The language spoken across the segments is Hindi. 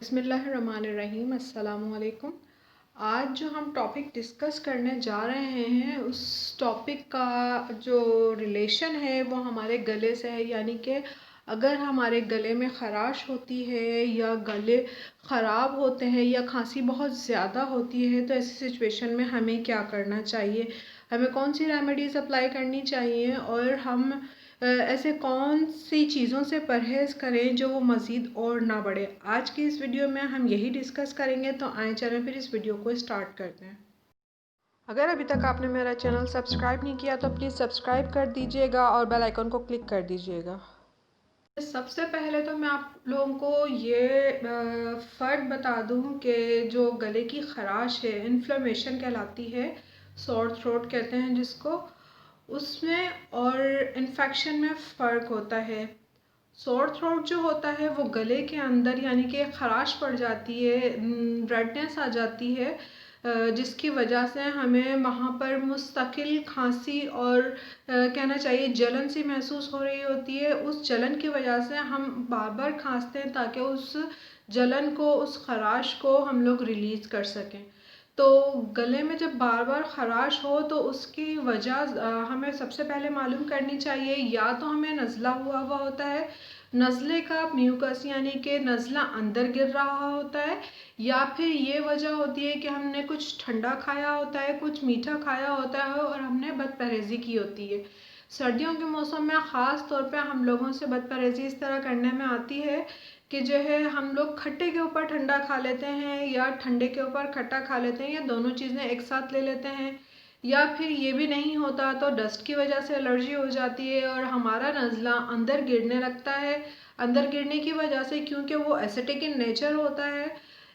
बिस्मिल्लाहिर्रहमानिर्रहीम, अस्सलामुअलैकुम। आज जो हम टॉपिक डिस्कस करने जा रहे हैं उस टॉपिक का जो रिलेशन है वो हमारे गले से है। यानी कि अगर हमारे गले में ख़राश होती है या गले ख़राब होते हैं या खांसी बहुत ज़्यादा होती है तो ऐसी सिचुएशन में हमें क्या करना चाहिए, हमें कौन सी रेमेडीज़ अप्लाई करनी चाहिए और हम ऐसे कौन सी चीज़ों से परहेज़ करें जो वो मज़ीद और ना बढ़े। आज की इस वीडियो में हम यही डिस्कस करेंगे, तो आए चलें फिर इस वीडियो को स्टार्ट करते हैं। अगर अभी तक आपने मेरा चैनल सब्सक्राइब नहीं किया तो प्लीज़ सब्सक्राइब कर दीजिएगा और बेल आइकन को क्लिक कर दीजिएगा। सबसे पहले तो मैं आप लोगों को ये फ़र्क बता दूं कि जो गले की ख़राश है, इन्फ्लेमेशन कहलाती है, सॉर थ्रोट कहते हैं जिसको, उसमें और इन्फेक्शन में फ़र्क होता है। सॉर थ्रोट जो होता है वो गले के अंदर यानी कि ख़राश पड़ जाती है, रेडनेस आ जाती है, जिसकी वजह से हमें वहाँ पर मुस्तकिल खांसी और कहना चाहिए जलन सी महसूस हो रही होती है। उस जलन की वजह से हम बार बार खांसते हैं ताकि उस जलन को, उस ख़राश को हम लोग रिलीज़ कर सकें। तो गले में जब बार बार ख़राश हो तो उसकी वजह हमें सबसे पहले मालूम करनी चाहिए। या तो हमें नज़ला हुआ हुआ होता है, नज़ले का म्यूकस यानी कि नज़ला अंदर गिर रहा होता है, या फिर ये वजह होती है कि हमने कुछ ठंडा खाया होता है, कुछ मीठा खाया होता है और हमने बदपरहेज़ी की होती है। सर्दियों के मौसम में ख़ास तौर पे हम लोगों से बदपरहेज़ी इस तरह करने में आती है कि जो है हम लोग खट्टे के ऊपर ठंडा खा लेते हैं या ठंडे के ऊपर खट्टा खा लेते हैं या दोनों चीज़ें एक साथ ले लेते हैं, या फिर ये भी नहीं होता तो डस्ट की वजह से एलर्जी हो जाती है और हमारा नज़ला अंदर गिरने लगता है। अंदर गिरने की वजह से, क्योंकि वो एसिडिक इन नेचर होता है,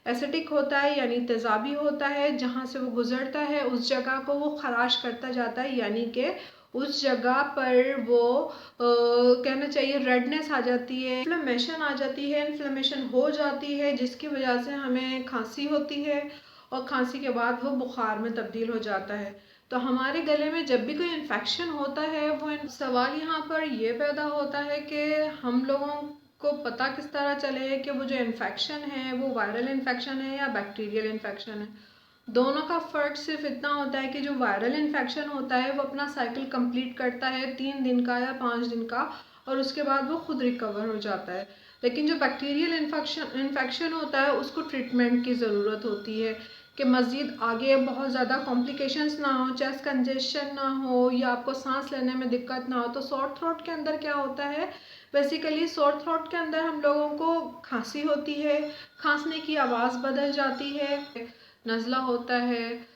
एसिडिक होता है यानी तेज़ाबी होता है, जहाँ से वो गुज़रता है उस जगह को वो ख़राश करता जाता है, यानी कि उस जगह पर वो कहना चाहिए रेडनेस आ जाती है, इन्फ्लेमेशन आ जाती है, इन्फ्लेमेशन हो जाती है, जिसकी वजह से हमें खांसी होती है और खांसी के बाद वो बुखार में तब्दील हो जाता है। तो हमारे गले में जब भी कोई इन्फेक्शन होता है, वो सवाल यहाँ पर ये पैदा होता है कि हम लोगों को पता किस तरह चले कि वो जो इन्फेक्शन है वो वायरल इन्फेक्शन है या बैक्टीरियल इन्फेक्शन है। दोनों का फ़र्क सिर्फ इतना होता है कि जो वायरल इन्फेक्शन होता है वो अपना साइकिल कंप्लीट करता है 3 दिन का या 5 दिन का, और उसके बाद वो खुद रिकवर हो जाता है। लेकिन जो बैक्टीरियल इन्फेक्शन होता है उसको ट्रीटमेंट की ज़रूरत होती है कि मज़ीद आगे बहुत ज़्यादा कॉम्प्लिकेशंस ना हो, चेस्ट कंजेशन ना हो या आपको सांस लेने में दिक्कत ना हो। तो सॉर थ्रोट के अंदर क्या होता है, बेसिकली सॉर थ्रोट के अंदर हम लोगों को खांसी होती है, खांसने की आवाज़ बदल जाती है, नज़ला होता है,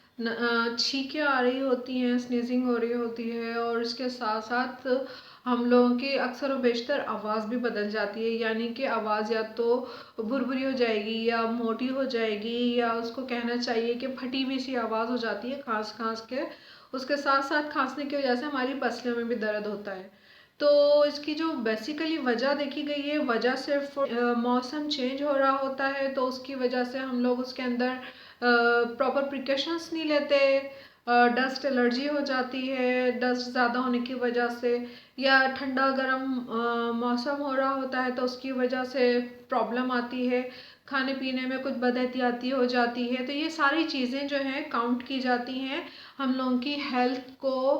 छींकें आ रही होती हैं, स्नीजिंग हो रही होती है, और इसके साथ साथ हम लोगों की अक्सर व बेशतर आवाज़ भी बदल जाती है। यानी कि आवाज़ या तो भुरभुरी हो जाएगी या मोटी हो जाएगी, या उसको कहना चाहिए कि फटी हुई सी आवाज़ हो जाती है खांस खांस के। उसके साथ साथ खांसने की वजह से हमारी पसलियों में भी दर्द होता है। तो इसकी जो बेसिकली वजह देखी गई है, वजह सिर्फ मौसम चेंज हो रहा होता है तो उसकी वजह से हम लोग उसके अंदर प्रॉपर प्रिकॉशंस नहीं लेते, डस्ट एलर्जी हो जाती है डस्ट ज़्यादा होने की वजह से, या ठंडा गर्म मौसम हो रहा होता है तो उसकी वजह से प्रॉब्लम आती है, खाने पीने में कुछ बदएहतियाती हो जाती है। तो ये सारी चीज़ें जो हैं काउंट की जाती हैं हम लोगों की हेल्थ को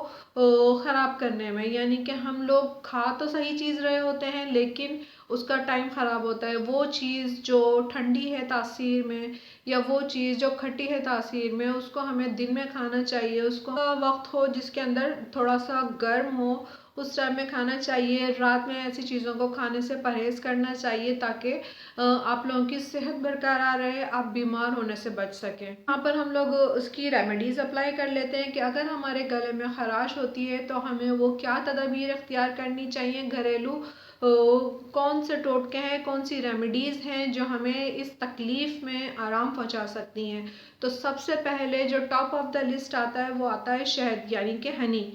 ख़राब करने में। यानी कि हम लोग खा तो सही चीज़ रहे होते हैं लेकिन उसका टाइम ख़राब होता है। वो चीज़ जो ठंडी है तासीर में या वो चीज़ जो खट्टी है तासीर में, उसको हमें दिन में खाना चाहिए। उसको वक्त हो जिसके अंदर थोड़ा सा गर्म हो उस टाइम में खाना चाहिए। रात में ऐसी चीज़ों को खाने से परहेज़ करना चाहिए ताकि आप लोगों की सेहत बरकरार रहे, आप बीमार होने से बच सकें। यहाँ पर हम लोग उसकी रेमेडीज़ अप्लाई कर लेते हैं कि अगर हमारे गले में ख़राश होती है तो हमें वो क्या तदाबीर इख्तियार करनी चाहिए, घरेलू कौन से टोटके हैं, कौन सी रेमेडीज़ हैं जो हमें इस तकलीफ़ में आराम पहुंचा सकती हैं। तो सबसे पहले जो टॉप ऑफ द लिस्ट आता है वो आता है शहद यानी कि हनी।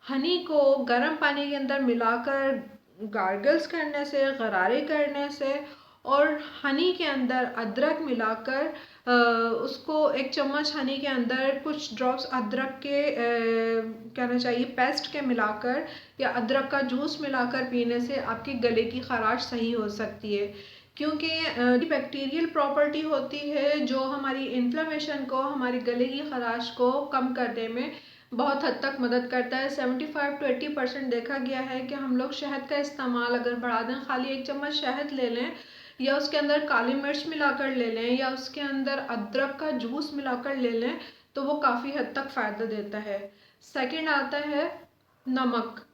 हनी को गर्म पानी के अंदर मिलाकर गार्गल्स करने से, गरारे करने से, और हनी के अंदर अदरक मिलाकर उसको 1 चम्मच हनी के अंदर कुछ ड्रॉप्स अदरक के कहना चाहिए पेस्ट के मिलाकर या अदरक का जूस मिलाकर पीने से आपके गले की ख़राश सही हो सकती है। क्योंकि बैक्टीरियल प्रॉपर्टी होती है जो हमारी इन्फ्लेमेशन को, हमारी गले की खराश को कम करने में बहुत हद तक मदद करता है। 75 to 80% देखा गया है कि हम लोग शहद का इस्तेमाल अगर बढ़ा दें, खाली 1 चम्मच शहद ले लें या उसके अंदर काली मिर्च मिलाकर ले लें या उसके अंदर अदरक का जूस मिलाकर ले लें, तो वो काफ़ी हद तक फ़ायदा देता है। सेकंड आता है नमक।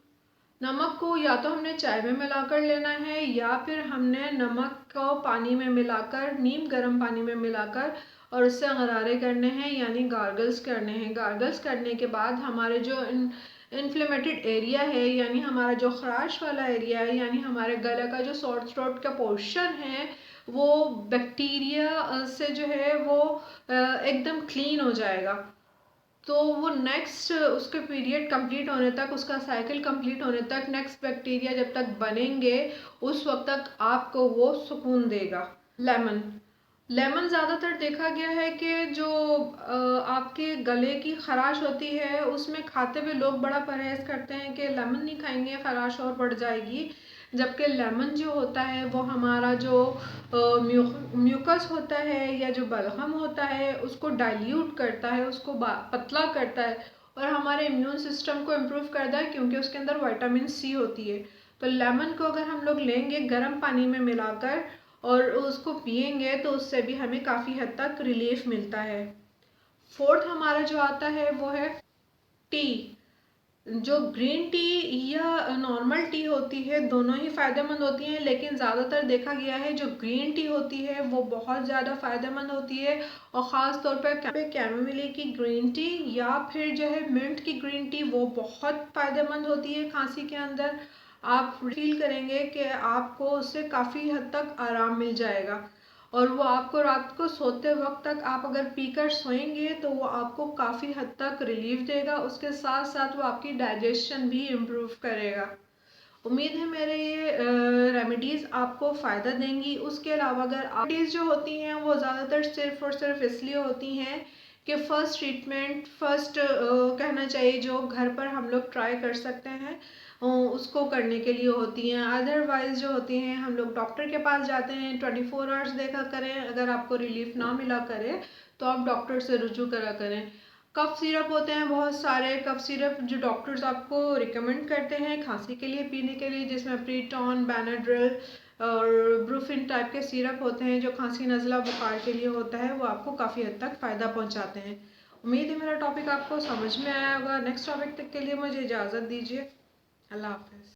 नमक को या तो हमने चाय में मिलाकर लेना है या फिर हमने नमक को पानी में मिलाकर, नीम गर्म पानी में मिलाकर और उससे गरारे करने हैं, यानी गार्गल्स करने हैं। गार्गल्स करने के बाद हमारे जो इन्फ्लेमेटेड एरिया है, यानी हमारा जो खराश वाला एरिया है, यानी हमारे गले का जो सोर थ्रोट का पोर्शन है, वो बैक्टीरिया से जो है वो एकदम क्लीन हो जाएगा। तो वो नेक्स्ट उसके पीरियड कंप्लीट होने तक, उसका साइकिल कंप्लीट होने तक, नेक्स्ट बैक्टीरिया जब तक बनेंगे उस वक्त तक आपको वो सुकून देगा। लेमन। लेमन ज़्यादातर देखा गया है कि जो आपके गले की खराश होती है उसमें खाते हुए लोग बड़ा परहेज़ करते हैं कि लेमन नहीं खाएंगे, खराश और बढ़ जाएगी। जबकि लेमन जो होता है वो हमारा जो म्यूकस होता है या जो बलगम होता है उसको डाइल्यूट करता है, उसको पतला करता है और हमारे इम्यून सिस्टम को इम्प्रूव करता है, क्योंकि उसके अंदर विटामिन सी होती है। तो लेमन को अगर हम लोग लेंगे गर्म पानी में मिलाकर और उसको पिएंगे तो उससे भी हमें काफ़ी हद तक रिलीफ मिलता है। फोर्थ हमारा जो आता है वो है टी। जो ग्रीन टी या नॉर्मल टी होती है दोनों ही फ़ायदेमंद होती हैं, लेकिन ज़्यादातर देखा गया है जो ग्रीन टी होती है वो बहुत ज़्यादा फ़ायदेमंद होती है। और ख़ास तौर पर कैमोमिली की ग्रीन टी या फिर जो है मिंट की ग्रीन टी, वो बहुत फ़ायदेमंद होती है खांसी के अंदर। आप फील करेंगे कि आपको उससे काफ़ी हद तक आराम मिल जाएगा और वो आपको रात को सोते वक्त तक आप अगर पीकर सोएंगे तो वो आपको काफ़ी हद तक रिलीफ देगा। उसके साथ साथ वो आपकी डाइजेशन भी इम्प्रूव करेगा। उम्मीद है मेरे ये रेमेडीज़ आपको फ़ायदा देंगी। उसके अलावा अगर रेमेडीज़ जो होती हैं वो ज़्यादातर सिर्फ़ और सिर्फ इसलिए होती हैं कि फ़र्स्ट ट्रीटमेंट, फ़र्स्ट कहना चाहिए जो घर पर हम लोग ट्राई कर सकते हैं उसको करने के लिए होती हैं। अदरवाइज़ जो होती हैं हम लोग डॉक्टर के पास जाते हैं, 24 आवर्स देखा करें। अगर आपको रिलीफ ना मिला करे तो आप डॉक्टर से रुजू करा करें। कफ सिरप होते हैं बहुत सारे, कफ सिरप जो डॉक्टर्स आपको रिकमेंड करते हैं खांसी के लिए पीने के लिए, जिसमें प्रीटॉन, बेनाड्रिल और ब्रूफिन टाइप के सिरप होते हैं जो खांसी नज़ला बुखार के लिए होता है, वो आपको काफ़ी हद तक फ़ायदा पहुंचाते हैं। उम्मीद है मेरा टॉपिक आपको समझ में आया होगा। नेक्स्ट टॉपिक तक के लिए मुझे इजाज़त दीजिए। अल्लाह हाफ़िज़।